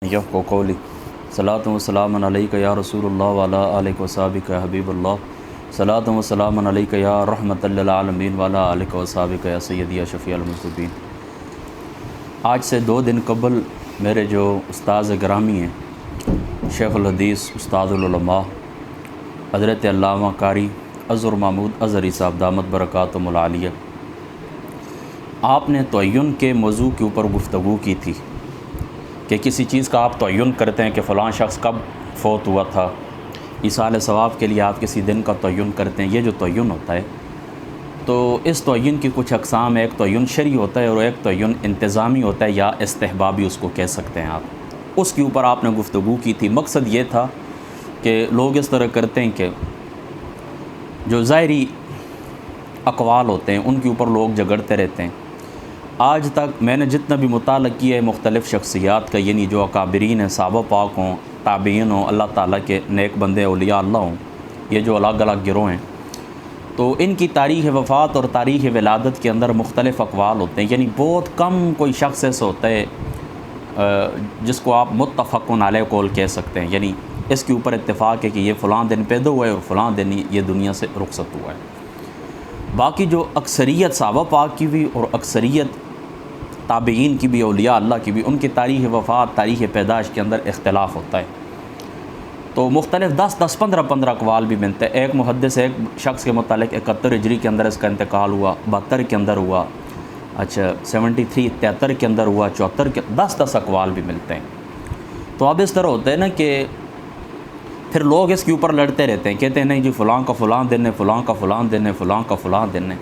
یفقهوا قولی صلاۃ و سلام علیک یا رسول اللہ وعلی آلک و صحابک یا حبیب اللہ صلاۃ و سلام علیک یا رحمت للعالمین وعلی آلک و صحابک یا سیدی یا شفیع المذنبین۔ آج سے 2 دن قبل میرے جو استاذ گرامی ہیں شیخ الحدیث استاد العلماء حضرت علامہ قاری اظہر محمود اظہری صاحب دامت برکاتہم العالیہ، آپ نے تعین کے موضوع کے اوپر گفتگو کی تھی کہ کسی چیز کا آپ تعین کرتے ہیں کہ فلاں شخص کب فوت ہوا تھا، ایصال ثواب کے لیے آپ کسی دن کا تعین کرتے ہیں۔ یہ جو تعین ہوتا ہے تو اس تعین کی کچھ اقسام، ایک تعین شرعی ہوتا ہے اور ایک تعین انتظامی ہوتا ہے یا استحبابی اس کو کہہ سکتے ہیں آپ۔ اس کے اوپر آپ نے گفتگو کی تھی۔ مقصد یہ تھا کہ لوگ اس طرح کرتے ہیں کہ جو ظاہری اقوال ہوتے ہیں ان کے اوپر لوگ جھگڑتے رہتے ہیں۔ آج تک میں نے جتنا بھی مطالعہ کیا ہے مختلف شخصیات کا، یعنی جو اکابرین ہیں، صحابہ پاک ہوں، تابعین ہوں، اللہ تعالیٰ کے نیک بندے اولیاء اللہ ہوں، یہ جو الگ الگ گروہ ہیں، تو ان کی تاریخ وفات اور تاریخ ولادت کے اندر مختلف اقوال ہوتے ہیں۔ یعنی بہت کم کوئی شخص ایسا ہوتا ہے جس کو آپ متفقن علیہ قول کہہ سکتے ہیں، یعنی اس کے اوپر اتفاق ہے کہ یہ فلاں دن پیدا ہوا ہے اور فلاں دن یہ دنیا سے رخصت ہوا ہے۔ باقی جو اکثریت صحابہ پاک کی بھی اور اکثریت تابعین کی بھی، اولیاء اللہ کی بھی، ان کی تاریخ وفات، تاریخ پیدائش کے اندر اختلاف ہوتا ہے۔ تو مختلف 10 15 اقوال بھی ملتے ہیں۔ ایک محدث ایک شخص کے متعلق 71 ہجری کے اندر اس کا انتقال ہوا، 72 کے اندر ہوا، 73 73 کے اندر ہوا، 74 کے 10 اقوال بھی ملتے ہیں۔ تو اب اس طرح ہوتا ہے نا کہ پھر لوگ اس کے اوپر لڑتے رہتے ہیں، کہتے ہیں نہیں جی فلاں کا فلاں دن ہے، فلاں کا فلاں دن ہے، فلاں کا فلاں دن ہے۔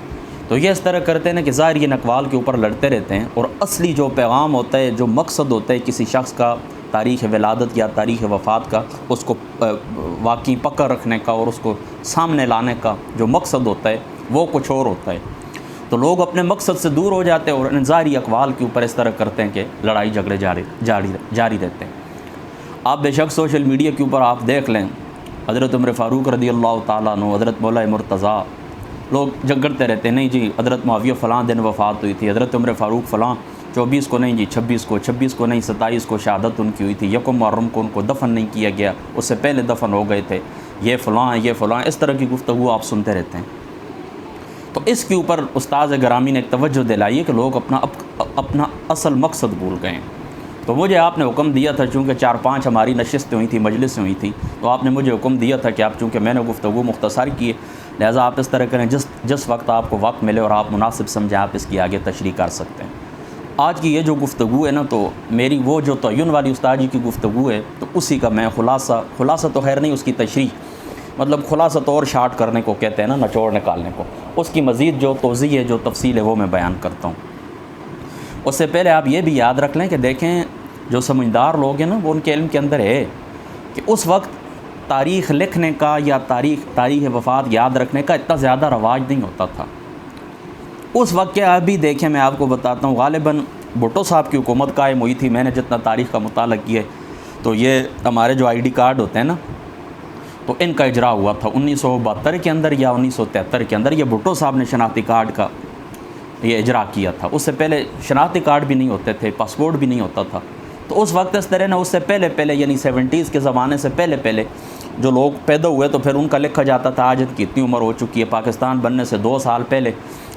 تو یہ اس طرح کرتے ہیں نا کہ ظاہر یہ اقوال کے اوپر لڑتے رہتے ہیں، اور اصلی جو پیغام ہوتا ہے، جو مقصد ہوتا ہے کسی شخص کا تاریخ ولادت یا تاریخ وفات کا، اس کو واقعی پکڑ رکھنے کا اور اس کو سامنے لانے کا جو مقصد ہوتا ہے وہ کچھ اور ہوتا ہے۔ تو لوگ اپنے مقصد سے دور ہو جاتے ہیں اور ان ظاہری اقوال کے اوپر اس طرح کرتے ہیں کہ لڑائی جھگڑے جاری رہتے ہیں۔ آپ بے شک سوشل میڈیا کے اوپر آپ دیکھ لیں، حضرت عمر فاروق رضی اللہ تعالیٰ عنہ، حضرت مولا مرتضیٰ، لوگ جھگڑتے رہتے ہیں، نہیں جی حضرت معاویہ فلاں دن وفات ہوئی تھی، حضرت عمر فاروق فلاں 24 کو نہیں جی 26 کو نہیں 27 کو شہادت ان کی ہوئی تھی، 1 محرم کو ان کو دفن نہیں کیا گیا، اس سے پہلے دفن ہو گئے تھے، یہ فلاں، اس طرح کی گفتگو آپ سنتے رہتے ہیں۔ تو اس کے اوپر استاذ گرامی نے ایک توجہ دلائی ہے کہ لوگ اپنا اصل مقصد بھول گئے ہیں۔ تو مجھے آپ نے حکم دیا تھا، چونکہ 4-5 ہماری نشستیں ہوئی تھیں، مجلسیں ہوئی تھیں، تو آپ نے مجھے حکم دیا تھا کہ آپ، چونکہ میں نے گفتگو مختصر کی ہے، لہٰذا آپ اس طرح کریں جس وقت آپ کو وقت ملے اور آپ مناسب سمجھیں آپ اس کی آگے تشریح کر سکتے ہیں۔ آج کی یہ جو گفتگو ہے نا، تو میری وہ جو تعین والی استاد جی کی گفتگو ہے، تو اسی کا میں خلاصہ تو خیر نہیں، اس کی تشریح، مطلب خلاصہ تو اور شارٹ کرنے کو کہتے ہیں نا، نچوڑ نکالنے کو، اس کی مزید جو توضیح ہے، جو تفصیل ہے، وہ میں بیان کرتا ہوں۔ اس سے پہلے آپ یہ بھی یاد رکھ لیں کہ دیکھیں جو سمجھدار لوگ ہیں نا، وہ ان کے علم کے اندر ہے کہ اس وقت تاریخ لکھنے کا یا تاریخ وفات یاد رکھنے کا اتنا زیادہ رواج نہیں ہوتا تھا اس وقت۔ کیا ابھی دیکھیں میں آپ کو بتاتا ہوں، غالباً بھٹو صاحب کی حکومت قائم ہوئی تھی، میں نے جتنا تاریخ کا مطالعہ کیا ہے، تو یہ ہمارے جو ID کارڈ ہوتے ہیں نا، تو ان کا اجرا ہوا تھا 1972 کے اندر یا 1973 کے اندر۔ یہ بھٹو صاحب نے شناختی کارڈ کا یہ اجرا کیا تھا۔ اس سے پہلے شناختی کارڈ بھی نہیں ہوتے تھے، پاسپورٹ بھی نہیں ہوتا تھا۔ تو اس وقت اس طرح نا، اس سے پہلے یعنی 70s کے زمانے سے پہلے جو لوگ پیدا ہوئے تو پھر ان کا لکھا جاتا تھا آج ان کی اتنی عمر ہو چکی ہے، پاکستان بننے سے 2 سال پہلے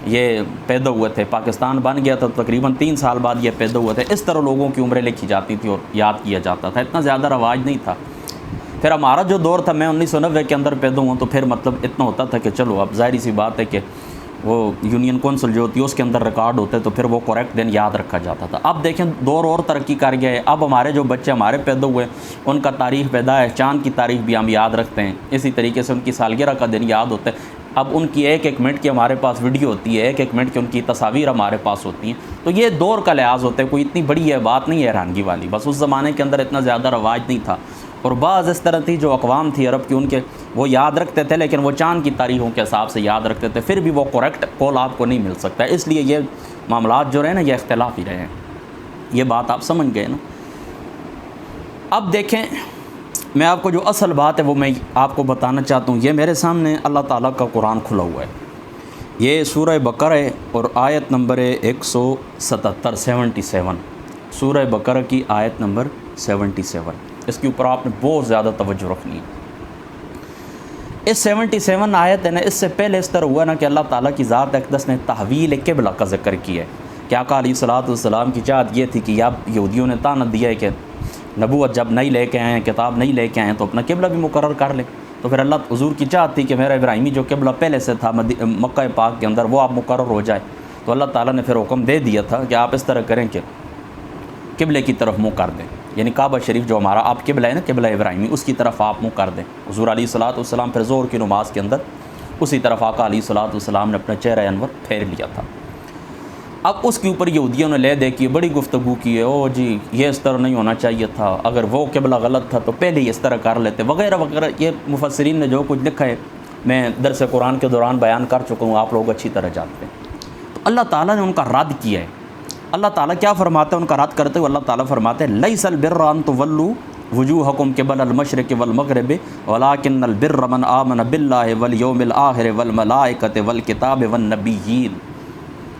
یہ پیدا ہوئے تھے، پاکستان بن گیا تھا تقریباً 3 سال بعد یہ پیدا ہوئے تھے۔ اس طرح لوگوں کی عمریں لکھی جاتی تھی اور یاد کیا جاتا تھا، اتنا زیادہ رواج نہیں تھا۔ پھر ہمارا جو دور تھا، میں 1990 کے اندر پیدا ہوں، تو پھر مطلب اتنا ہوتا تھا کہ چلو اب ظاہری سی بات ہے کہ وہ یونین کونسل جو ہوتی ہے اس کے اندر ریکارڈ ہوتے تو پھر وہ کریکٹ دن یاد رکھا جاتا تھا۔ اب دیکھیں دور اور ترقی کر گیا ہے، اب ہمارے جو بچے ہمارے پیدا ہوئے ان کا تاریخ پیدائش، چاند کی تاریخ بھی ہم یاد رکھتے ہیں، اسی طریقے سے ان کی سالگرہ کا دن یاد ہوتا ہے۔ اب ان کی ایک منٹ کی ہمارے پاس ویڈیو ہوتی ہے، ایک منٹ کی ان کی تصاویر ہمارے پاس ہوتی ہیں۔ تو یہ دور کا لحاظ ہوتا ہے، کوئی اتنی بڑی یہ بات نہیں ہے حیرانگی والی، بس اس زمانے کے اندر اتنا زیادہ رواج نہیں تھا۔ اور بعض اس طرح تھی جو اقوام تھی عرب کی، ان کے وہ یاد رکھتے تھے، لیکن وہ چاند کی تاریخوں کے حساب سے یاد رکھتے تھے، پھر بھی وہ کریکٹ قول آپ کو نہیں مل سکتا۔ اس لیے یہ معاملات جو رہے نا، یہ اختلاف ہی رہے ہیں۔ یہ بات آپ سمجھ گئے نا۔ اب دیکھیں میں آپ کو جو اصل بات ہے وہ میں آپ کو بتانا چاہتا ہوں۔ یہ میرے سامنے اللہ تعالیٰ کا قرآن کھلا ہوا ہے، یہ سورہ بقرہ ہے اور آیت نمبر 177 سورہ بقرہ کی آیت نمبر 77، اس کے اوپر آپ نے بہت زیادہ توجہ رکھنی ہے۔ اس 77 آیت ہے نا، اس سے پہلے اس طرح ہوا نا کہ اللہ تعالیٰ کی ذات اقدس نے تحویل قبلہ کا ذکر کیا ہے کہ آقا علیہ الصلوۃ والسلام کی چاہت یہ تھی کہ یہودیوں نے طعنت دیا ہے کہ نبوت جب نہیں لے کے آئے ہیں، کتاب نہیں لے کے آئے ہیں تو اپنا قبلہ بھی مقرر کر لیں، تو پھر اللہ حضور کی چاہت تھی کہ میرا ابراہیمی جو قبلہ پہلے سے تھا مکہ پاک کے اندر وہ آپ مقرر ہو جائے، تو اللہ تعالیٰ نے پھر حکم دے دیا تھا کہ آپ اس طرح کریں کہ قبلے کی طرف منہ کر دیں، یعنی کعبہ شریف جو ہمارا آپ قبلہ ہے نا، قبلہ ابراہیمی، اس کی طرف آپ منہ کر دیں۔ حضور علیہ الصلوۃ والسلام پھر ظہر کی نماز کے اندر اسی طرف آقا علیہ الصلوۃ والسلام نے اپنا چہرہ انور پھیر لیا تھا۔ اب اس کے اوپر یہودیوں نے لے دے کی بڑی گفتگو کی ہے، او جی یہ اس طرح نہیں ہونا چاہیے تھا، اگر وہ قبلہ غلط تھا تو پہلے ہی اس طرح کر لیتے وغیرہ وغیرہ، یہ مفسرین نے جو کچھ لکھا ہے میں درس قرآن کے دوران بیان کر چکا ہوں، آپ لوگ اچھی طرح جانتے ہیں۔ تو اللہ تعالیٰ نے ان کا رد کیا ہے۔ اللہ تعالیٰ کیا فرماتا ہے ان کا رد کرتے ہوئے؟ اللہ تعالیٰ فرماتے ہیں لیس البر ان تولوا وجوہکم قبل المشرق والمغرب ولکن البر من آمن باللہ والیوم الآخر والملائکۃ والکتاب والنبیین۔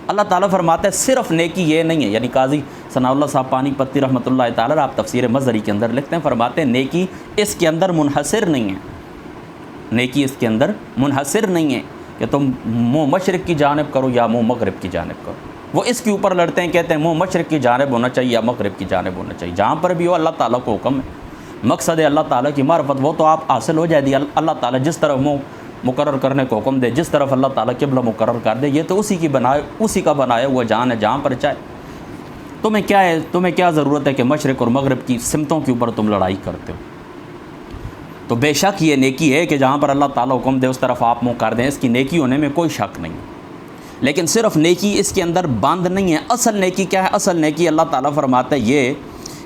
اللہ تعالیٰ فرماتا ہے صرف نیکی یہ نہیں ہے، یعنی قاضی ثناء اللہ صاحب پانی پتی رحمۃ اللہ تعالیٰ آپ تفسیر مظہری کے اندر لکھتے ہیں، فرماتے ہیں نیکی اس کے اندر منحصر نہیں ہے، نیکی اس کے اندر منحصر نہیں ہے کہ تم منہ مشرق کی جانب کرو یا منہ مغرب کی جانب کرو، وہ اس کے اوپر لڑتے ہیں، کہتے ہیں منہ مشرق کی جانب ہونا چاہیے یا مغرب کی جانب ہونا چاہیے، جہاں پر بھی ہو اللہ تعالیٰ کو حکم ہے، مقصد ہے اللہ تعالیٰ کی معرفت، وہ تو آپ حاصل ہو جائے گی، اللہ تعالیٰ جس طرف منہ مقرر کرنے کو حکم دے، جس طرف اللہ تعالیٰ قبلہ مقرر کر دے، یہ تو اسی کا بنایا ہوا جان ہے، جہاں پر چاہے۔ تمہیں کیا ضرورت ہے کہ مشرق اور مغرب کی سمتوں کے اوپر تم لڑائی کرتے ہو؟ تو بے شک یہ نیکی ہے کہ جہاں پر اللہ تعالیٰ حکم دے اس طرف آپ منہ کر دیں، اس کی نیکی ہونے میں کوئی شک نہیں، لیکن صرف نیکی اس کے اندر بند نہیں ہے۔ اصل نیکی کیا ہے؟ اصل نیکی اللہ تعالیٰ فرماتا ہے یہ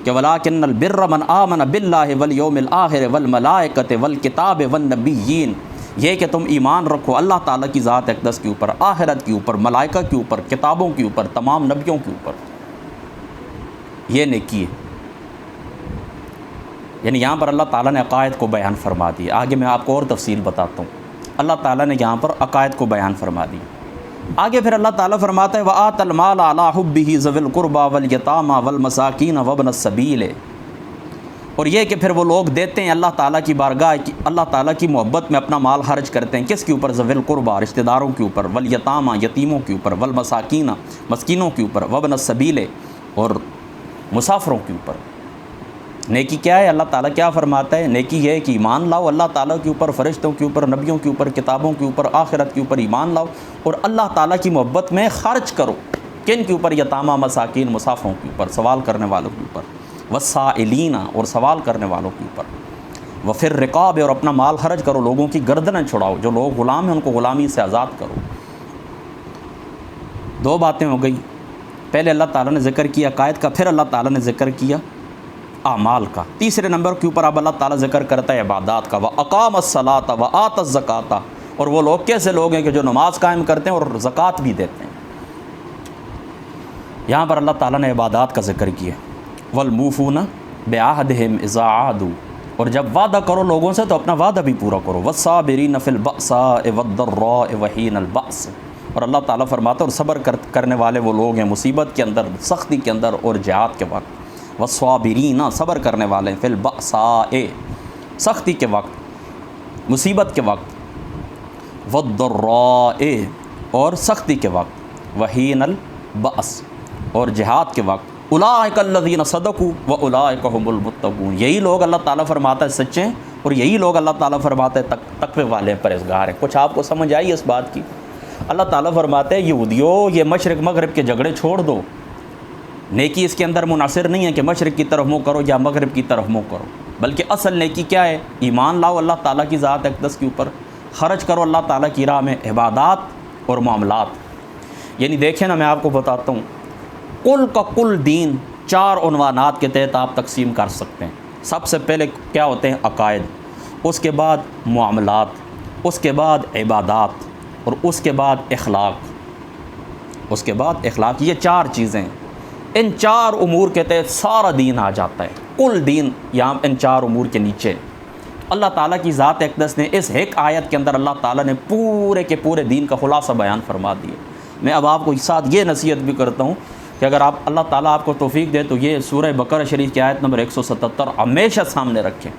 کہ وَلَٰكِنَّ الْبِرَّ مَنْ آمَنَ بِاللَّهِ وَالْيَوْمِ الْآخِرِ وَالْمَلَائِكَةِ وَالْكِتَابِ وَالنَّبِيِّينَ، یہ کہ تم ایمان رکھو اللہ تعالیٰ کی ذات اقدس کے اوپر، آخرت کے اوپر، ملائکہ کے اوپر، کتابوں کے اوپر، تمام نبیوں کے اوپر، یہ نیکی ہے۔ یعنی یہاں پر اللہ تعالیٰ نے عقائد کو بیان فرما دی، آگے میں آپ کو اور تفصیل بتاتا ہوں۔ اللہ تعالیٰ نے یہاں پر عقائد کو بیان فرما دی، آگے پھر اللہ تعالیٰ فرماتا ہے وَآتَ الْمَالَ عَلَىٰ حُبِّهِ ذَوِي الْقُرْبَىٰ وَالْيَتَامَىٰ وَالْمَسَاكِينَ وَابْنَ السَّبِيلِ، اور یہ کہ پھر وہ لوگ دیتے ہیں اللہ تعالیٰ کی بارگاہ کی، اللہ تعالیٰ کی محبت میں اپنا مال خرچ کرتے ہیں، کس کے اوپر؟ ذوی القربیٰ، رشتہ داروں کے اوپر، والیتامہ، یتیموں کے اوپر، والمساکین، مسکینوں کے اوپر، وابن السبیل، اور مسافروں کے اوپر۔ نیکی کیا ہے؟ اللہ تعالیٰ کیا فرماتا ہے؟ نیکی یہ ہے کہ ایمان لاؤ اللہ تعالیٰ کے اوپر، فرشتوں کے اوپر، نبیوں کے اوپر، کتابوں کے اوپر، آخرت کے اوپر ایمان لاؤ، اور اللہ تعالیٰ کی محبت میں خرچ کرو۔ کن کے اوپر؟ یتامہ، مساکین، مسافروں کے اوپر، سوال کرنے والوں کے اوپر، والسائلین، اور سوال کرنے والوں کے اوپر، وفی الرقاب، اور اپنا مال خرچ کرو، لوگوں کی گردنیں چھڑاؤ، جو لوگ غلام ہیں ان کو غلامی سے آزاد کرو۔ دو باتیں ہو گئی، پہلے اللہ تعالیٰ نے ذکر کیا عقائد کا، پھر اللہ تعالیٰ نے ذکر کیا اعمال کا۔ تیسرے نمبر کے اوپر اب اللہ تعالیٰ ذکر کرتا ہے عبادات کا، وَأَقَامَ الصَّلَاةَ وَآتَى الزَّكَاةَ، اور وہ لوگ کیسے لوگ ہیں کہ جو نماز قائم کرتے ہیں اور زکوٰۃ بھی دیتے ہیں۔ یہاں پر اللہ تعالیٰ نے عبادات کا ذکر کیا، وَالْمُوفُونَ بِعَهْدِهِمْ إِذَا عَاهَدُوا، اور جب وعدہ کرو لوگوں سے تو اپنا وعدہ بھی پورا کرو، وَالصَّابِرِينَ فِي الْبَأْسَاءِ وَالضَّرَّاءِ وَحِينَ الْبَأْسِ، اور اللہ تعالیٰ فرماتا ہے اور صبر کرنے والے وہ لوگ ہیں مصیبت کے اندر، سختی کے اندر اور جہاد کے وقت، والصابرین، صبر کرنے والے، فی البأساء، سختی کے وقت، مصیبت کے وقت، والضراء، اور سختی کے وقت، وحین البأس، اور جہاد کے وقت، اولئک الذین صدقوا واولئک هم المتقون، یہی لوگ اللہ تعالیٰ فرماتا ہے سچے ہیں، اور یہی لوگ اللہ تعالیٰ فرماتا ہے تقوی والے پرہیزگار ہیں۔ کچھ آپ کو سمجھ آئی اس بات کی؟ اللہ تعالیٰ فرماتے ہیں یہودیوں یہ مشرق مغرب کے جھگڑے چھوڑ دو، نیکی اس کے اندر منحصر نہیں ہے کہ مشرق کی طرف منہ کرو یا مغرب کی طرف منہ کرو، بلکہ اصل نیکی کیا ہے؟ ایمان لاؤ اللہ تعالیٰ کی ذات اقدس کے اوپر، خرچ کرو اللہ تعالیٰ کی راہ میں، عبادات اور معاملات۔ یعنی دیکھیں نا، میں آپ کو بتاتا ہوں، کل کا کل دین 4 عنوانات کے تحت آپ تقسیم کر سکتے ہیں۔ سب سے پہلے کیا ہوتے ہیں؟ عقائد، اس کے بعد معاملات، اس کے بعد عبادات، اور اس کے بعد اخلاق، اس کے بعد اخلاق۔ یہ 4 چیزیں، ان 4 امور کے تحت سارا دین آ جاتا ہے، کل دین یہاں ان 4 امور کے نیچے۔ اللہ تعالیٰ کی ذات اقدس نے اس ایک آیت کے اندر اللہ تعالیٰ نے پورے کے پورے دین کا خلاصہ بیان فرما دیا۔ میں اب آپ کو ساتھ یہ نصیحت بھی کرتا ہوں کہ اگر آپ اللہ تعالیٰ آپ کو توفیق دے تو یہ سورہ بقرہ شریف کی آیت نمبر 177 ہمیشہ سامنے رکھیں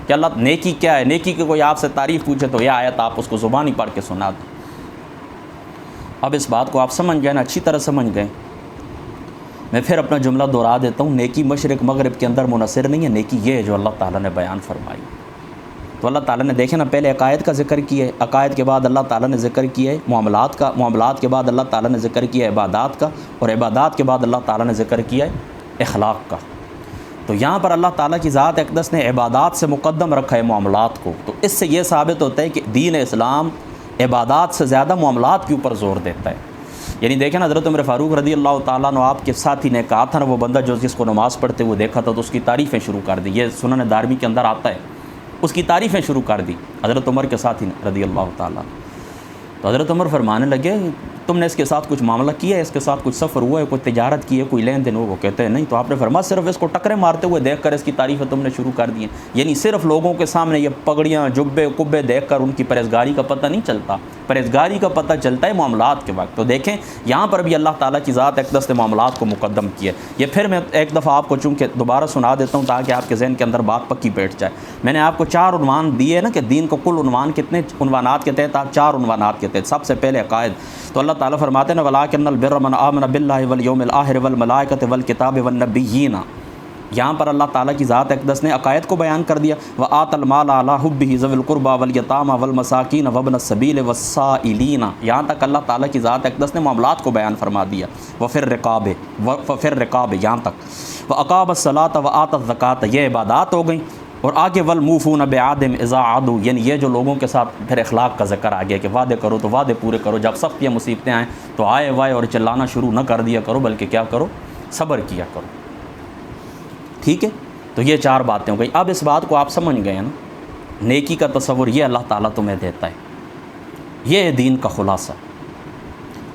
کہ اللہ نیکی کیا ہے. نیکی کی کوئی آپ سے تعریف پوچھے تو یہ آیت آپ اس کو زبانی پڑھ کے سنا دیں. اب اس بات کو آپ سمجھ گئے نا, اچھی طرح سمجھ گئے. میں پھر اپنا جملہ دہرا دیتا ہوں, نیکی مشرق مغرب کے اندر منحصر نہیں ہے, نیکی یہ ہے جو اللہ تعالیٰ نے بیان فرمائی. تو اللہ تعالیٰ نے دیکھیں نا پہلے عقائد کا ذکر کیا ہے, عقائد کے بعد اللہ تعالیٰ نے ذکر کیا ہے معاملات کا, معاملات کے بعد اللہ تعالیٰ نے ذکر کیا ہے عبادات کا, اور عبادات کے بعد اللہ تعالیٰ نے ذکر کیا ہے اخلاق کا. تو یہاں پر اللہ تعالیٰ کی ذات اقدس نے عبادات سے مقدم رکھا ہے معاملات کو. تو اس سے یہ ثابت ہوتا ہے کہ دین اسلام عبادات سے زیادہ معاملات کے اوپر زور دیتا ہے. یعنی دیکھیں نا حضرت عمر فاروق رضی اللہ تعالیٰ عنہ آپ کے ساتھی نے کہا تھا نا, وہ بندہ جو جس کو نماز پڑھتے ہوئے دیکھا تھا تو اس کی تعریفیں شروع کر دی. یہ سنن دارمی کے اندر آتا ہے, اس کی تعریفیں شروع کر دی حضرت عمر کے ساتھی نے رضی اللہ تعالیٰ. تو حضرت عمر فرمانے لگے تم نے اس کے ساتھ کچھ معاملہ کیا ہے, اس کے ساتھ کچھ سفر ہوا ہے, کوئی تجارت کی ہے, کوئی لین دین ہو؟ وہ کہتے ہیں نہیں. تو آپ نے فرمایا صرف اس کو ٹکرے مارتے ہوئے دیکھ کر اس کی تعریفیں تم نے شروع کر دی ہیں. یعنی صرف لوگوں کے سامنے یہ پگڑیاں جبے کبے دیکھ کر ان کی پرہیزگاری کا پتہ نہیں چلتا, پرہیزگاری کا پتہ چلتا ہے معاملات کے وقت. تو دیکھیں یہاں پر بھی اللہ تعالیٰ کی ذات اقدس نے معاملات کو مقدم کیا. یہ پھر میں ایک دفعہ آپ کو چونکہ دوبارہ سنا دیتا ہوں تاکہ آپ کے ذہن کے اندر بات پکی بیٹھ جائے. میں نے آپ کو 4 عنوان دیے نا کہ دین کو کل عنوان کتنے عنوانات کے تحت, آپ 4 عنوانات کے تحت. سب سے پہلے عقائد. تو اللہ تعالیٰ فرماتے ہیں وَلَٰكِنَّ الْبِرَّ مَنْ آمَنَ بِاللَّهِ وَالْيَوْمِ الْآخِرِ وَالْمَلَائِكَةِ وَالْكِتَابِ وَالنَّبِيِّينَ. یہاں پر اللہ تعالیٰ کی ذات اقدس نے عقائد کو بیان کر دیا. وَآتَى الْمَالَ عَلَىٰ حُبِّهِ ذَوِي الْقُرْبَىٰ وَالْيَتَامَىٰ وَالْمَسَاكِينَ وَابْنَ السَّبِيلِ وَالسَّائِلِينَ. یہاں تک اللہ تعالیٰ کی ذات اقدس نے معاملات کو بیان فرما دیا. وَفِي الرِّقَابِ یہاں تک. وَأَقَامَ الصَّلَاةَ وَآتَى الزَّكَاةَ یہ عبادات ہو گئیں. اور آگے وَالْمُوفُونَ بِعَهْدِهِمْ إِذَا عَاهَدُوا, یعنی یہ جو لوگوں کے ساتھ پھر اخلاق کا ذکر آ گیا کہ وعدے کرو تو وعدے پورے کرو, جب سخت یا مصیبتیں آئیں تو آئے وائے اور چلانا شروع نہ کر دیا کرو بلکہ کیا کرو, صبر کیا کرو. ٹھیک ہے, تو یہ 4 باتیں ہو گئی. اب اس بات کو آپ سمجھ گئے نا, نیکی کا تصور یہ اللہ تعالیٰ تمہیں دیتا ہے, یہ ہے دین کا خلاصہ.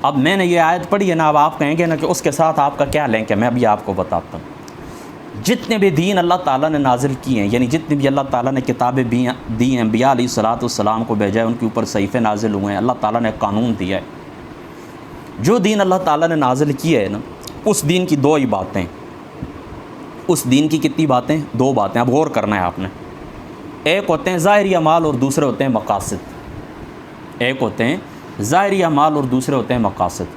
اب میں نے یہ آیت پڑھی ہے نا, اب آپ کہیں گے نا کہ اس کے ساتھ آپ کا کیا لنک ہے. میں ابھی آپ کو بتاتا ہوں. جتنے بھی دین اللہ تعالیٰ نے نازل کیے ہیں, یعنی جتنے بھی اللہ تعالیٰ نے کتابیں دی ہیں, انبیاء علیہ الصلاۃ والسلام کو بھیجا ہے, ان کے اوپر صحیفے نازل ہوئے ہیں, اللہ تعالیٰ نے قانون دیا ہے. جو دین اللہ تعالیٰ نے نازل کیا ہے نا, اس دین کی 2 ہی باتیں. اس دین کی کتنی باتیں؟ 2 باتیں. اب غور کرنا ہے آپ نے. ایک ہوتے ہیں ظاہری اعمال اور دوسرے ہوتے ہیں مقاصد. ایک ہوتے ہیں ظاہری اعمال اور دوسرے ہوتے ہیں مقاصد.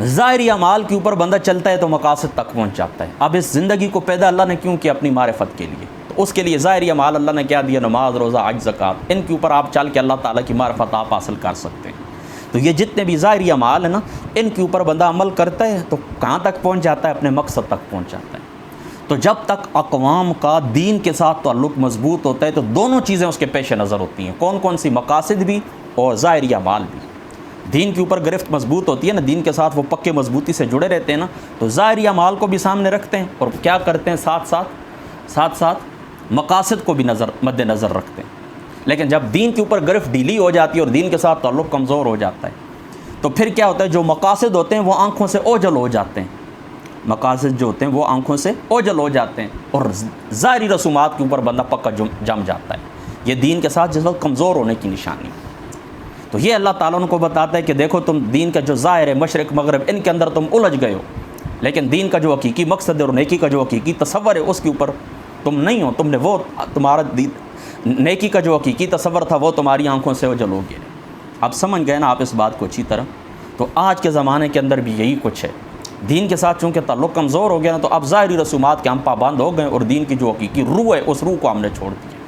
ظاہری اعمال کے اوپر بندہ چلتا ہے تو مقاصد تک پہنچ جاتا ہے. اب اس زندگی کو پیدا اللہ نے کیوں کیا؟ اپنی معرفت کے لیے. تو اس کے لیے ظاہری اعمال اللہ نے کیا دیا؟ نماز, روزہ, حج, زکوٰۃ. ان کے اوپر آپ چل کے اللہ تعالیٰ کی معرفت آپ حاصل کر سکتے ہیں. تو یہ جتنے بھی ظاہری اعمال ہیں نا, ان کے اوپر بندہ عمل کرتا ہے تو کہاں تک پہنچ جاتا ہے؟ اپنے مقصد تک پہنچ جاتا ہے. تو جب تک اقوام کا دین کے ساتھ تعلق مضبوط ہوتا ہے تو دونوں چیزیں اس کے پیش نظر ہوتی ہیں. کون کون سی؟ مقاصد بھی اور ظاہری اعمال بھی. دین کے اوپر گرفت مضبوط ہوتی ہے نا, دین کے ساتھ وہ پکے مضبوطی سے جڑے رہتے ہیں نا, تو ظاہری اعمال کو بھی سامنے رکھتے ہیں اور کیا کرتے ہیں, ساتھ ساتھ مقاصد کو بھی مد نظر رکھتے ہیں. لیکن جب دین کے اوپر گرفت ڈھیلی ہو جاتی ہے اور دین کے ساتھ تعلق کمزور ہو جاتا ہے تو پھر کیا ہوتا ہے؟ جو مقاصد ہوتے ہیں وہ آنکھوں سے اوجھل ہو جاتے ہیں. مقاصد جو ہوتے ہیں وہ آنکھوں سے اوجھل ہو جاتے ہیں اور ظاہری رسومات کے اوپر بندہ پکا جم جاتا ہے. یہ دین کے ساتھ جس وقت کمزور ہونے کی نشانی. تو یہ اللہ تعالیٰ ان کو بتاتا ہے کہ دیکھو تم دین کا جو ظاہر ہے مشرق مغرب ان کے اندر تم الجھ گئے ہو, لیکن دین کا جو حقیقی مقصد ہے اور نیکی کا جو حقیقی تصور ہے اس کے اوپر تم نہیں ہو. تم نے وہ تمہارا نیکی کا جو حقیقی تصور تھا وہ تمہاری آنکھوں سے اوجھل ہو گیا. اب سمجھ گئے نا آپ اس بات کو اچھی طرح. تو آج کے زمانے کے اندر بھی یہی کچھ ہے. دین کے ساتھ چونکہ تعلق کمزور ہو گیا نا, تو اب ظاہری رسومات کے ہم پابند ہو گئے اور دین کی جو حقیقی روح ہے اس روح کو ہم نے چھوڑ دیا.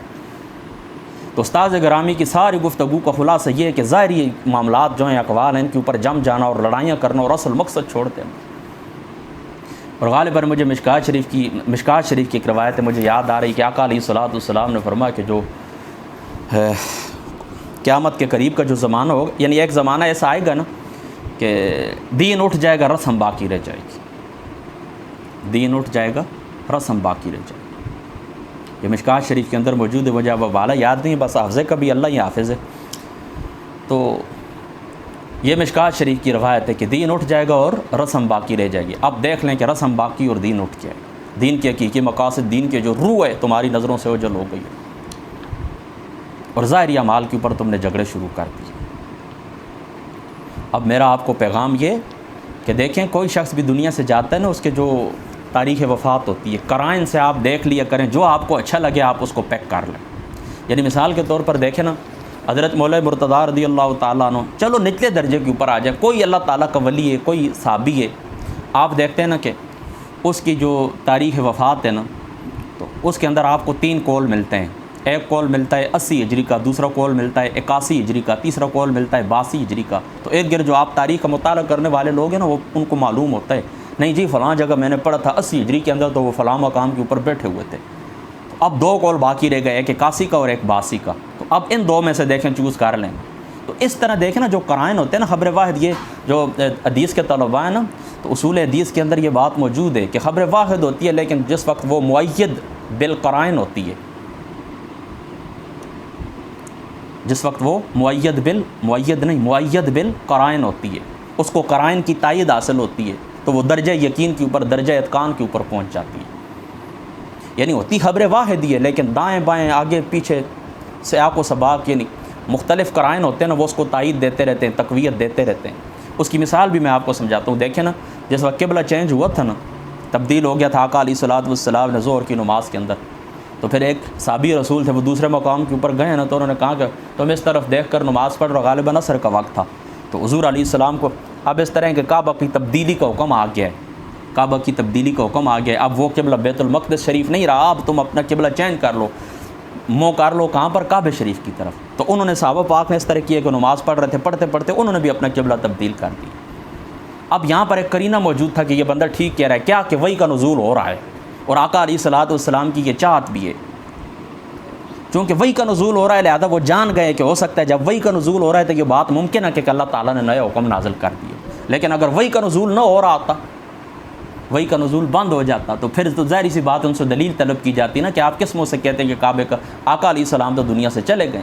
تو استاد گرامی کی ساری گفتگو کا خلاصہ یہ ہے کہ ظاہری معاملات جو ہیں, اقوال ہیں, ان کے اوپر جم جانا اور لڑائیاں کرنا اور اصل مقصد چھوڑتے ہیں. اور غالباً مجھے مشکات شریف کی ایک روایت مجھے یاد آ رہی کہ آقا علیہ الصلوۃ والسلام نے فرمایا کہ جو قیامت کے قریب کا جو زمانہ ہوگا, یعنی ایک زمانہ ایسا آئے گا نا کہ دین اٹھ جائے گا, رسم باقی رہ جائے گی. دین اٹھ جائے گا, رسم باقی رہ جائے گی. یہ مشکات شریف کے اندر موجود ہے, مجھے اب حوالہ یاد نہیں, بس حافظ کا بھی اللہ ہی حافظ ہے. تو یہ مشکات شریف کی روایت ہے کہ دین اٹھ جائے گا اور رسم باقی رہ جائے گی. اب دیکھ لیں کہ رسم باقی اور دین اٹھ جائے گا. دین کے حقیقی مقاصد, دین کے جو روح ہے تمہاری نظروں سے اوجھل ہو گئی ہے اور ظاہری اعمال کے اوپر تم نے جھگڑے شروع کر دیے. اب میرا آپ کو پیغام یہ کہ دیکھیں کوئی شخص بھی دنیا سے جاتا ہے نا، اس کے جو تاریخ وفات ہوتی ہے قرائن سے آپ دیکھ لیا کریں، جو آپ کو اچھا لگے آپ اس کو پیک کر لیں۔ یعنی مثال کے طور پر دیکھیں نا، حضرت مولا مرتضیٰ رضی اللہ تعالیٰ عنہ، چلو نچلے درجے کے اوپر آ جائیں، کوئی اللہ تعالیٰ کا ولی ہے، کوئی صحابی ہے، آپ دیکھتے ہیں نا کہ اس کی جو تاریخ وفات ہے نا، تو اس کے اندر آپ کو 3 قول ملتے ہیں۔ ایک قول ملتا ہے 80 ہجری کا، دوسرا قول ملتا ہے 81 ہجری کا، تیسرا قول ملتا ہے 82 ہجری کا۔ تو ایک گرد جو آپ تاریخ کا مطالعہ کرنے والے لوگ ہیں نا، وہ ان کو معلوم ہوتا ہے نہیں جی فلاں جگہ میں نے پڑھا تھا 80 ہجری کے اندر، تو وہ فلاں مقام کے اوپر بیٹھے ہوئے تھے۔ تو اب 2 قول باقی رہ گئے، ایک 81 کا اور ایک 82 کا، تو اب ان 2 میں سے دیکھیں چوز کر لیں۔ تو اس طرح دیکھیں نا، جو قرائن ہوتے ہیں نا خبر واحد، یہ جو حدیث کے طلباء ہیں نا، تو اصول حدیث کے اندر یہ بات موجود ہے کہ خبر واحد ہوتی ہے، لیکن جس وقت وہ مؤید بالقرائن ہوتی ہے، جس وقت وہ مؤید بالقرائن ہوتی ہے، اس کو قرائن کی تائید حاصل ہوتی ہے، تو وہ درجہ یقین کے اوپر، درجہ اتقان کے اوپر پہنچ جاتی ہے۔ یعنی ہوتی خبر واحد ہی ہے، لیکن دائیں بائیں آگے پیچھے سیاق و سباق، یعنی مختلف قرائن ہوتے ہیں نا، وہ اس کو تائید دیتے رہتے ہیں، تقویت دیتے رہتے ہیں۔ اس کی مثال بھی میں آپ کو سمجھاتا ہوں۔ دیکھیں نا، جس وقت قبلہ چینج ہوا تھا نا، تبدیل ہو گیا تھا آقا علیہ الصلوۃ والسلام نے ظہر کی نماز کے اندر، تو پھر ایک صحابی رسول تھے، وہ دوسرے مقام کے اوپر گئے نا، تو انہوں نے کہا کہ تم اس طرف دیکھ کر نماز پڑھ رہے ہو، غالباً عصر کا وقت تھا۔ تو حضور علیہ السلام کو اب اس طرح کہ کعبہ کی تبدیلی کا حکم آ گیا ہے، کعبہ کی تبدیلی کا حکم آ گیا ہے، اب وہ قبلہ بیت المقدس شریف نہیں رہا، اب تم اپنا قبلہ چینج کر لو، منہ کر لو کہاں پر، کعبہ شریف کی طرف۔ تو انہوں نے صحابہ پاک نے اس طرح کیا کہ نماز پڑھ رہے تھے، پڑھتے پڑھتے انہوں نے بھی اپنا قبلہ تبدیل کر دی۔ اب یہاں پر ایک قرینہ موجود تھا کہ یہ بندہ ٹھیک کہہ رہا ہے، کیا کہ وحی کا نزول ہو رہا ہے، اور آقا علیہ الصلوۃ والسلام کی یہ چاہت بھی ہے، چونکہ وحی کا نزول ہو رہا ہے، لہذا وہ جان گئے کہ ہو سکتا ہے جب وحی کا نزول ہو رہا ہے تو یہ بات ممکن ہے کہ اللہ تعالیٰ نے نئے حکم نازل کر دیے، لیکن اگر وحی کا نزول نہ ہو رہا ہوتا، وحی کا نزول بند ہو جاتا، تو پھر تو ظاہری سی بات ان سے دلیل طلب کی جاتی نا کہ آپ کس منہ سے کہتے ہیں کہ کعبے کا آقا علیہ السلام تو دنیا سے چلے گئے۔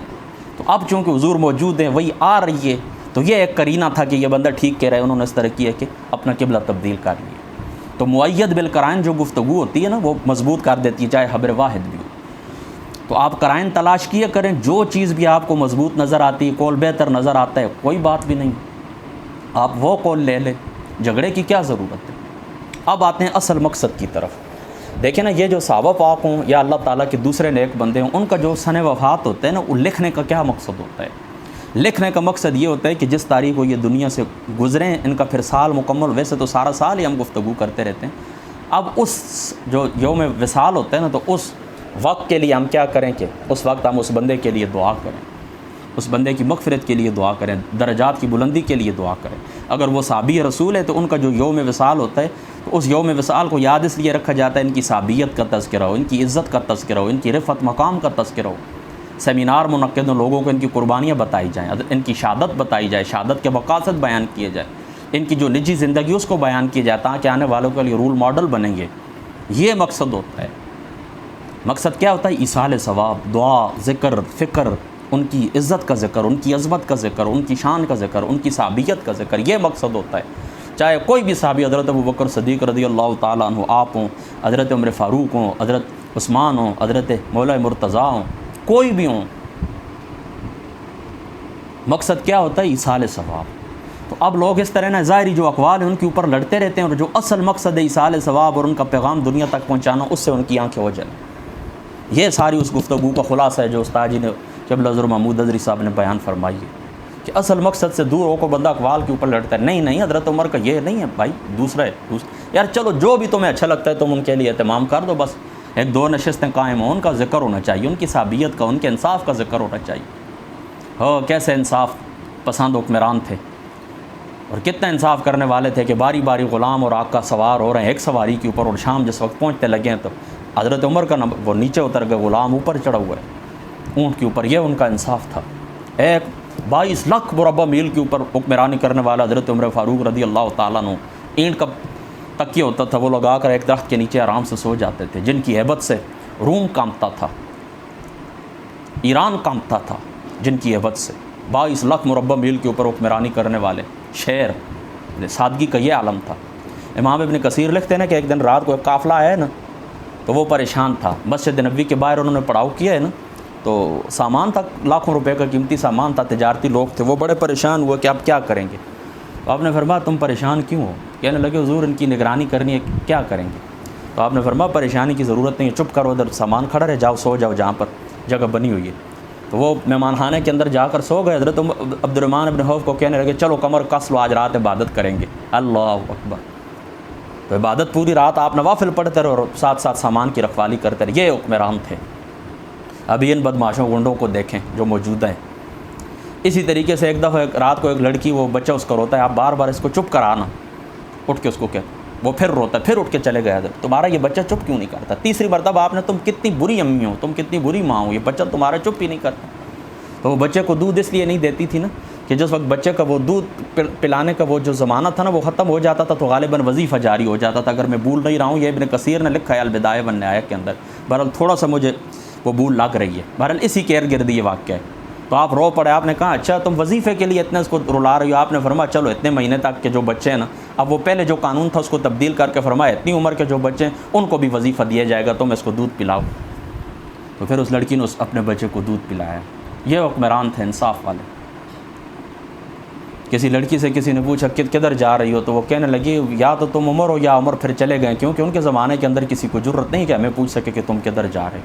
تو اب چونکہ حضور موجود ہیں، وحی آ رہی ہے، تو یہ ایک قرینہ تھا کہ یہ بندہ ٹھیک کہہ رہا ہے، انہوں نے اس طرح کیا کہ اپنا قبلہ تبدیل کر لیا۔ تو مؤید بالقرائن جو گفتگو ہوتی ہے نا، وہ مضبوط کر دیتی ہے، چاہے خبر واحد بھی ہو۔ تو آپ قرائن تلاش کیا کریں، جو چیز بھی آپ کو مضبوط نظر آتی ہے، قول بہتر نظر آتا ہے، کوئی بات بھی نہیں، آپ وہ قول لے لیں، جھگڑے کی کیا ضرورت ہے۔ اب آتے ہیں اصل مقصد کی طرف۔ دیکھیں نا، یہ جو صحابہ پاک ہوں یا اللہ تعالیٰ کے دوسرے نیک بندے ہوں، ان کا جو سن وفات ہوتا ہے نا، وہ لکھنے کا کیا مقصد ہوتا ہے؟ لکھنے کا مقصد یہ ہوتا ہے کہ جس تاریخ کو یہ دنیا سے گزریں، ان کا پھر سال مکمل، ویسے تو سارا سال ہی ہم گفتگو کرتے رہتے ہیں، اب اس جو یوم وصال ہوتا ہے نا، تو اس وقت کے لیے ہم کیا کریں کہ اس وقت ہم اس بندے کے لیے دعا کریں، اس بندے کی مغفرت کے لیے دعا کریں، درجات کی بلندی کے لیے دعا کریں۔ اگر وہ صحابی رسول ہے تو ان کا جو یوم وصال ہوتا ہے، تو اس یوم وصال کو یاد اس لیے رکھا جاتا ہے، ان کی صحابیت کا تذکرہ ہو، ان کی عزت کا تذکرہ ہو، ان کی رفعت مقام کا تذکرہ ہو، سیمینار منعقد ہوں، لوگوں کو ان کی قربانیاں بتائی جائیں، ان کی شہادت بتائی جائے، شہادت کے مقاصد بیان کیے جائے، ان کی جو نجی زندگی اس کو بیان کیا جائے، تاکہ آنے والوں کے لیے رول ماڈل بنیں گے۔ یہ مقصد ہوتا ہے۔ مقصد کیا ہوتا ہے؟ ایصال ثواب، دعا، ذکر، فکر، ان کی عزت کا ذکر، ان کی عظمت کا ذکر، ان کی شان کا ذکر، ان کی صحابیت کا ذکر، یہ مقصد ہوتا ہے۔ چاہے کوئی بھی صحابی، حضرت ابوبکر صدیق رضی اللہ تعالیٰ عنہ آپ ہوں، حضرت عمر فاروق ہوں، حضرت عثمان ہوں، حضرت مولا مرتضیٰ ہوں، کوئی بھی ہوں، مقصد کیا ہوتا ہے؟ ایصال ثواب۔ تو اب لوگ اس طرح نہ ظاہری جو اقوال ہیں ان کے اوپر لڑتے رہتے ہیں، اور جو اصل مقصد ہے ایصال ثواب اور ان کا پیغام دنیا تک پہنچانا، اس سے ان کی آنکھیں اوجھل۔ یہ ساری اس گفتگو کا خلاصہ ہے جو استاد جی نے قبلہ حضرت محمود ازہری صاحب نے بیان فرمائی ہے، کہ اصل مقصد سے دور ہو کو بندہ اقوال کے اوپر لڑتا ہے۔ نہیں حضرت عمر کا یہ نہیں ہے بھائی، دوسرا ہے یار، چلو جو بھی تمہیں اچھا لگتا ہے تم ان کے لیے اہتمام کر دو، بس ایک دو نشستیں قائم ہوں، ان کا ذکر ہونا چاہیے، ان کی صحابیت کا، ان کے انصاف کا ذکر ہونا چاہیے۔ ہو کیسے انصاف پسند حکمران تھے، اور کتنا انصاف کرنے والے تھے کہ باری باری غلام اور آقا سوار ہو رہے ہیں ایک سواری کے اوپر، اور شام جس وقت پہنچتے لگے ہیں تو حضرت عمر کا نمبر، وہ نیچے اتر گئے، غلام اوپر چڑھا ہوا ہے اونٹ کے اوپر۔ یہ ان کا انصاف تھا۔ ایک 22 لاکھ مربع میل کے اوپر حکمرانی کرنے والا حضرت عمر فاروق رضی اللہ تعالیٰ عنہ، اینٹ کا تکیہ ہوتا تھا، وہ لگا کر ایک درخت کے نیچے آرام سے سو جاتے تھے، جن کی ہیبت سے روم کانپتا تھا، ایران کانپتا تھا، جن کی ہیبت سے 22 لاکھ مربع میل کے اوپر حکمرانی کرنے والے شیر، سادگی کا یہ عالم تھا۔ امام ابن کثیر لکھتے ہیں نا کہ ایک دن رات کو ایک قافلہ آیا ہے نا، تو وہ پریشان تھا، مسجد نبوی کے باہر انہوں نے پڑاؤ کیا ہے نا، تو سامان تھا، لاکھوں روپے کا قیمتی سامان تھا، تجارتی لوگ تھے، وہ بڑے پریشان ہوئے کہ اب کیا کریں گے۔ تو آپ نے فرمایا تم پریشان کیوں ہو؟ کہنے لگے حضور ان کی نگرانی کرنی ہے، کیا کریں گے؟ تو آپ نے فرمایا پریشانی کی ضرورت نہیں ہے، چپ کرو، ادھر سامان کھڑا رہے، جاؤ سو جاؤ جہاں پر جگہ بنی ہوئی ہے۔ تو وہ مہمان خانے کے اندر جا کر سو گئے۔ حضرت عبد الرحمن بن عوف کو کہنے لگے چلو کمر کس لو، آج رات عبادت کریں گے۔ اللہ اکبر! تو عبادت پوری رات آپ نوافل پڑھتے رہے اور ساتھ ساتھ سامان کی رکھوالی کرتے رہے۔ یہ حکمران تھے۔ ابھی ان بدماشوں گنڈوں کو دیکھیں جو موجود ہیں۔ اسی طریقے سے ایک دفعہ رات کو ایک لڑکی، وہ بچہ اس کا روتا ہے، آپ بار بار اس کو چپ کرانا، اٹھ کے اس کو کہتے، وہ پھر روتا ہے، پھر اٹھ کے چلے گئے حضرت تمہارا یہ بچہ چپ کیوں نہیں کرتا؟ تیسری مرتبہ آپ نے، تم کتنی بری امی ہو، تم کتنی بری ماں ہو، یہ بچہ تمہارا چپ ہی نہیں کرتا۔ تو وہ بچے کو دودھ اس لیے نہیں دیتی تھی نا کہ جس وقت بچے کا وہ دودھ پلانے کا وہ جو زمانہ تھا نا وہ ختم ہو جاتا تھا تو غالباً وظیفہ جاری ہو جاتا تھا۔ اگر میں بھول نہیں رہا ہوں، یہ ابن کثیر نے لکھا ہے البدایہ والنہایہ کے اندر، بہرحال تھوڑا سا مجھے وہ بھول لگ رہی ہے، بہرحال اسی کے ارد گرد یہ واقعہ ہے۔ تو آپ رو پڑے، آپ نے کہا اچھا تم وظیفے کے لیے اتنے اس کو رلا رہی ہو؟ آپ نے فرمایا چلو اتنے مہینے تک کے جو بچے ہیں نا، اب وہ پہلے جو قانون تھا اس کو تبدیل کر کے فرمایا اتنی عمر کے جو بچے ہیں ان کو بھی وظیفہ دیا جائے گا، تم اس کو دودھ پلاؤ۔ تو پھر اس لڑکی نے اپنے بچے کو دودھ پلایا۔ یہ حکمران تھے انصاف والے۔ کسی لڑکی سے کسی نے پوچھا کدھر جا رہی ہو؟ تو وہ کہنے لگی یا تو تم عمر ہو یا عمر پھر چلے گئے، کیونکہ ان کے زمانے کے اندر کسی کو جرت نہیں کہ ہمیں پوچھ سکے کہ تم کدھر جا رہے۔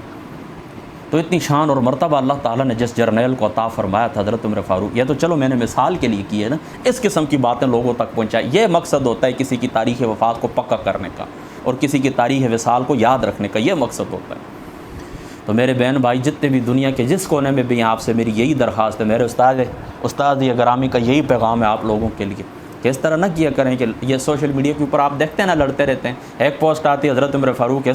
تو اتنی شان اور مرتبہ اللہ تعالیٰ نے جس جرنیل کو عطا فرمایا تھا حضرت عمر فاروق، یہ تو چلو میں نے مثال کے لیے کی ہے نا، اس قسم کی باتیں لوگوں تک پہنچائے۔ یہ مقصد ہوتا ہے کسی کی تاریخ وفات کو پکا کرنے کا اور کسی کی تاریخ وصال کو یاد رکھنے کا، یہ مقصد ہوتا ہے۔ تو میرے بہن بھائی جتنے بھی دنیا کے جس کونے میں بھی آپ سے میری یہی درخواست ہے، میرے استاد گرامی کا یہی پیغام ہے آپ لوگوں کے لیے کہ اس طرح نہ کیا کریں کہ یہ سوشل میڈیا کے اوپر آپ دیکھتے ہیں نا لڑتے رہتے ہیں، ایک پوسٹ آتی ہے حضرت عمر فاروق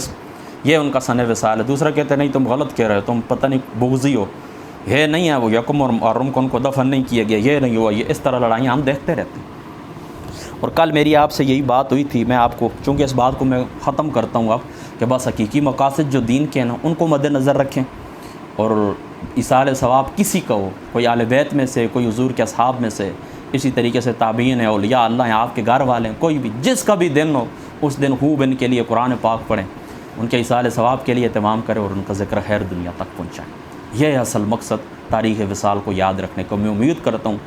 یہ ان کا سن وصال ہے، دوسرا کہتے ہیں نہیں تم غلط کہہ رہے ہو، تم پتہ نہیں بغضی ہو، یہ نہیں ہے وہ یکم اور محرم کو ان کو دفن نہیں کیا گیا، یہ نہیں ہوا، یہ اس طرح لڑائیاں ہم دیکھتے رہتے ہیں۔ اور کل میری آپ سے یہی بات ہوئی تھی، میں آپ کو چونکہ اس بات کو میں ختم کرتا ہوں اب کہ بس حقیقی مقاصد جو دین کے ہیں نا ان کو مد نظر رکھیں، اور ایصال ثواب کسی کا ہو، کوئی اہل بیت میں سے، کوئی حضور کے اصحاب میں سے، اسی طریقے سے تابعین ہیں، اولیاء اللہ ہیں، آپ کے گھر والے ہیں، کوئی بھی جس کا بھی دن ہو اس دن خوب ان کے لیے قرآن پاک پڑھیں، ان کے ایصال ثواب کے لیے اہتمام کریں اور ان کا ذکر خیر دنیا تک پہنچائیں۔ یہ ہے اصل مقصد تاریخ وصال کو یاد رکھنے کو۔ میں امید کرتا ہوں